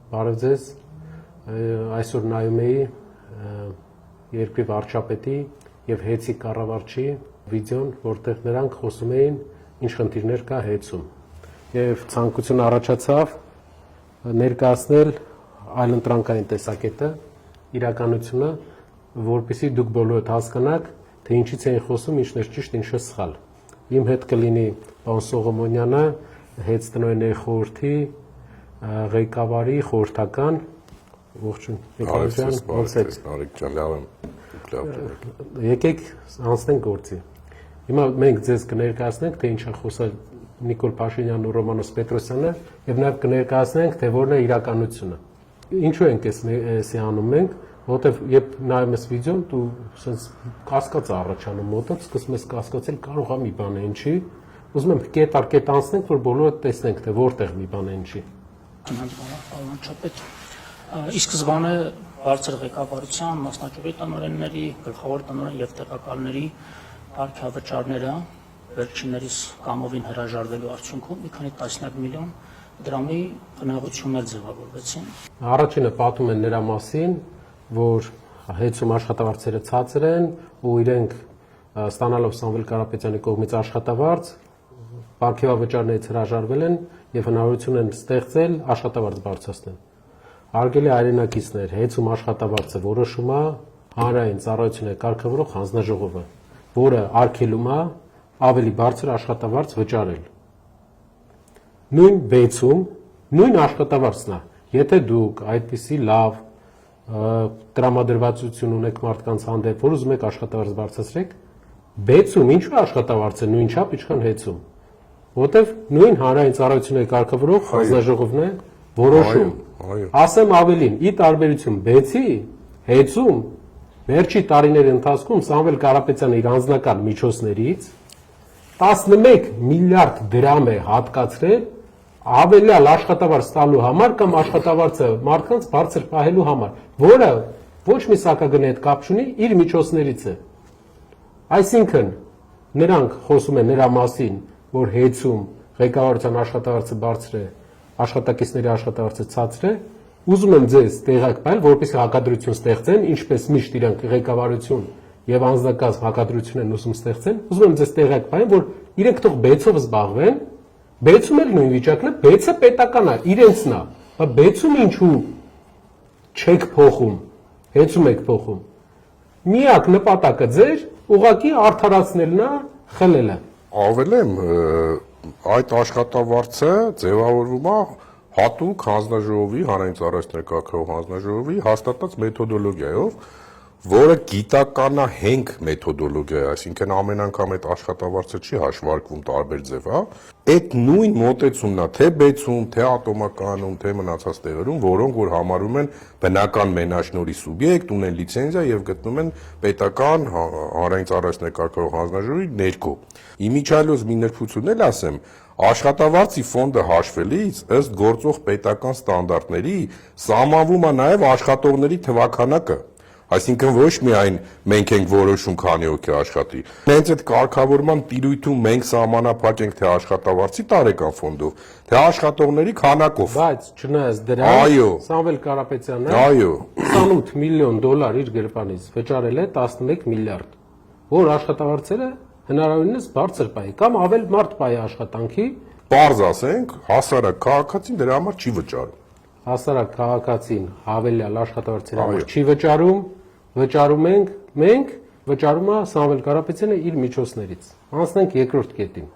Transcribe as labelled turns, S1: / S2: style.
S1: Բարև ձեզ, այսօր նայում էի երկրի վարչապետի և ՀԵՑ-ի կառավարչի վիդեոն, որտեղ նրանք խոսում էին ինչ խնդիրներ կա ՀԵՑ-ում և ցանկություն առաջացավ ներկայացնել այլընտրանքային տեսակետը, իրականությունը, որպեսզի դուք բոլորդ հասկանաք, թե ինչից էին խոսում, ինչն էր ճիշտ, ինչը սխալ։ Իմ հետ կլինի պարոն Սողոմոնյանը, ՀԵՑ տնօրենների խորհրդի ղեկավարի խորհրդական, ողջույն, եկեք անցնենք գործի։ Հիմա մենք ձեզ կներկայացնենք, թե ինչ է խոսել Նիկոլ Փաշինյանն ու Ռոմանոս Պետրոսյանը և նաև կներկայացնենք, թե որն է իրականությունը։ Ինչու ենք էսի անում մենք, որովհետև երբ նայում ես վիդեոն, դու սենց կասկած առաջանում մոտդ, սկսում ես կասկածել, կարող է մի բան է ինչի, ուզում եմ կետ առ կետ անցնենք, որ բոլորը տեսնենք, թե որտեղ մի բան է ինչի։
S2: Ի սկզբանե բարձր ղեկավարության, մասնաճյուղի տնօրենների, գլխավոր տնօրեն և տեղակալների կարգավճարները վերջիններիս կամովին հրաժարվելու արդյունքում մի քանի տասնյակ միլիոն դրամի խնայողություններ ձևավորվեցին։
S1: Առաջինը պատում են նրա մասին, որ ՀԵՑ-ում աշխատավարձերը ցածր են ու իրենք ստանալով Սամվել Կարապետյանի կողմից աշխատավարձ, պարգևավճարներից հրաժարվել են և հնարավորություն են ստեղծել աշխատավարձ բարձրացնել։ Հարգելի հայրենակիցներ, ՀԵՑ-ում աշխատավարձը որոշում է հանրային ծառայությունների կարգավորող հանձնաժողովը, որը արգելում է ավելի բարձր աշխատավարձ վճարել։ Նույն ԲԵՑ-ում նույն աշխատավարձն է, եթե դուք այդպիսի լավ տրամադրվածություն ունեք մարդկանց հանդեպ, որ ուզում եք աշխատավարձ բարձրացրեք, ԲԵՑ-ում ինչու աշխատավարձը նույն չափ, ինչքան ՀԵՑ-ում, որտեվ նույն հանրային ծառայությունների կարգավորող հանձնաժողովն է որոշում։ Ասեմ ավելին, ի տարբերություն ԲԵՑ-ի, ՀԵՑ-ում վերջի տարիների ընթացքում Սամվել Կարապետյանը իր անձնական միջոցներից 11 միլիարդ դրամ է հատկացրել ավելյալ աշխատավարձ տալու համար կամ աշխատավարձը մարդկանց բարձր պահելու համար, որը ոչ մի սակագնի հետ կապ չունի, իր միջոցներից է։ Այսինքն նրանք խոսում են նրա մասին, որ ՀԵՑ-ում ղեկավարության աշխատավարձը բարձր է, աշխատակիցների աշխատավարձը ցածր է, ուզում եմ ձեզ տեղակ պահել, որպեսզի հակադրություն ստեղծեն, ինչպես միշտ իրենք ղեկավարություն և անձնակազմ հակադրություն են ուզում ստեղծեն, ուզում եմ ձեզ տեղակ պահել, որ իրենք թող ԲԵՑ-ով զբաղվեն, ԲԵՑ-ում էլ նույն վիճակն է, ԲԵՑ-ը պետական է, իրենցն է, ԲԵՑ-ում ինչու չեք փոխում, ՀԵՑ-ում եք փոխում։ Միակ նպատակը ձեր ուղղակի արդարացնելն է, խլելը։
S3: Ավելեմ, այդ աշխատավարձը ձևավորվում է հատուկ հանձնաժողովի, հանրային ծառայությունների կարգավորող հանձնաժողովի հաստատած մեթոդոլոգիայով, որը գիտականահենք մեթոդոլոգիա է, այսինքն ամեն անգամ այդ աշխատավարձը չի հաշվարկվում տարբեր ձևա, այդ նույն մոտեցումն է թե ԲԵՑ-ում, թե ատոմականում, թե մնացած տեղերում, որոնք որ համարում են բնական մենաշնորհի սուբյեկտ, ունեն լիցենզիա եւ գտնում են պետական հանրային ծառայությունների կարգավորող հանձնաժողովի ներքո։ Իմիջիայլոց մի նրբություն էլ ասեմ, աշխատավարձի ֆոնդը հաշվելիս ըստ գործող պետական ստանդարտների սահմանվում է նաև աշխատողների թվաքանակը, այսինքն ոչ միայն մենք ենք որոշում քանի հոգի աշխատի, հենց այդ կարգավորման տիրույթում մենք սահմանափակ ենք թե աշխատավարձի տարեկան ֆոնդով, թե աշխատողների քանակով։
S1: Բայց չնայած դրան, Սամվել Կարապետյանը 28 միլիոն դոլար իր գրպանից վճարել է 11 միլիարդ, որ աշխատավարձերը հնարավորինս բարձր պահի կամ ավել մարդ պահի աշխատանքի,
S3: պարզ ասենք, հասարակ քաղաքացին դրա համար չի վճարում։
S1: Հասարակ քաղաքացին հավելյալ աշխատավարձերի համար չի վճարում, վճարում ենք մենք, վճարում է Սամվել Կարապետյանը իր միջոցներից։ Անցնենք երկրորդ կետին։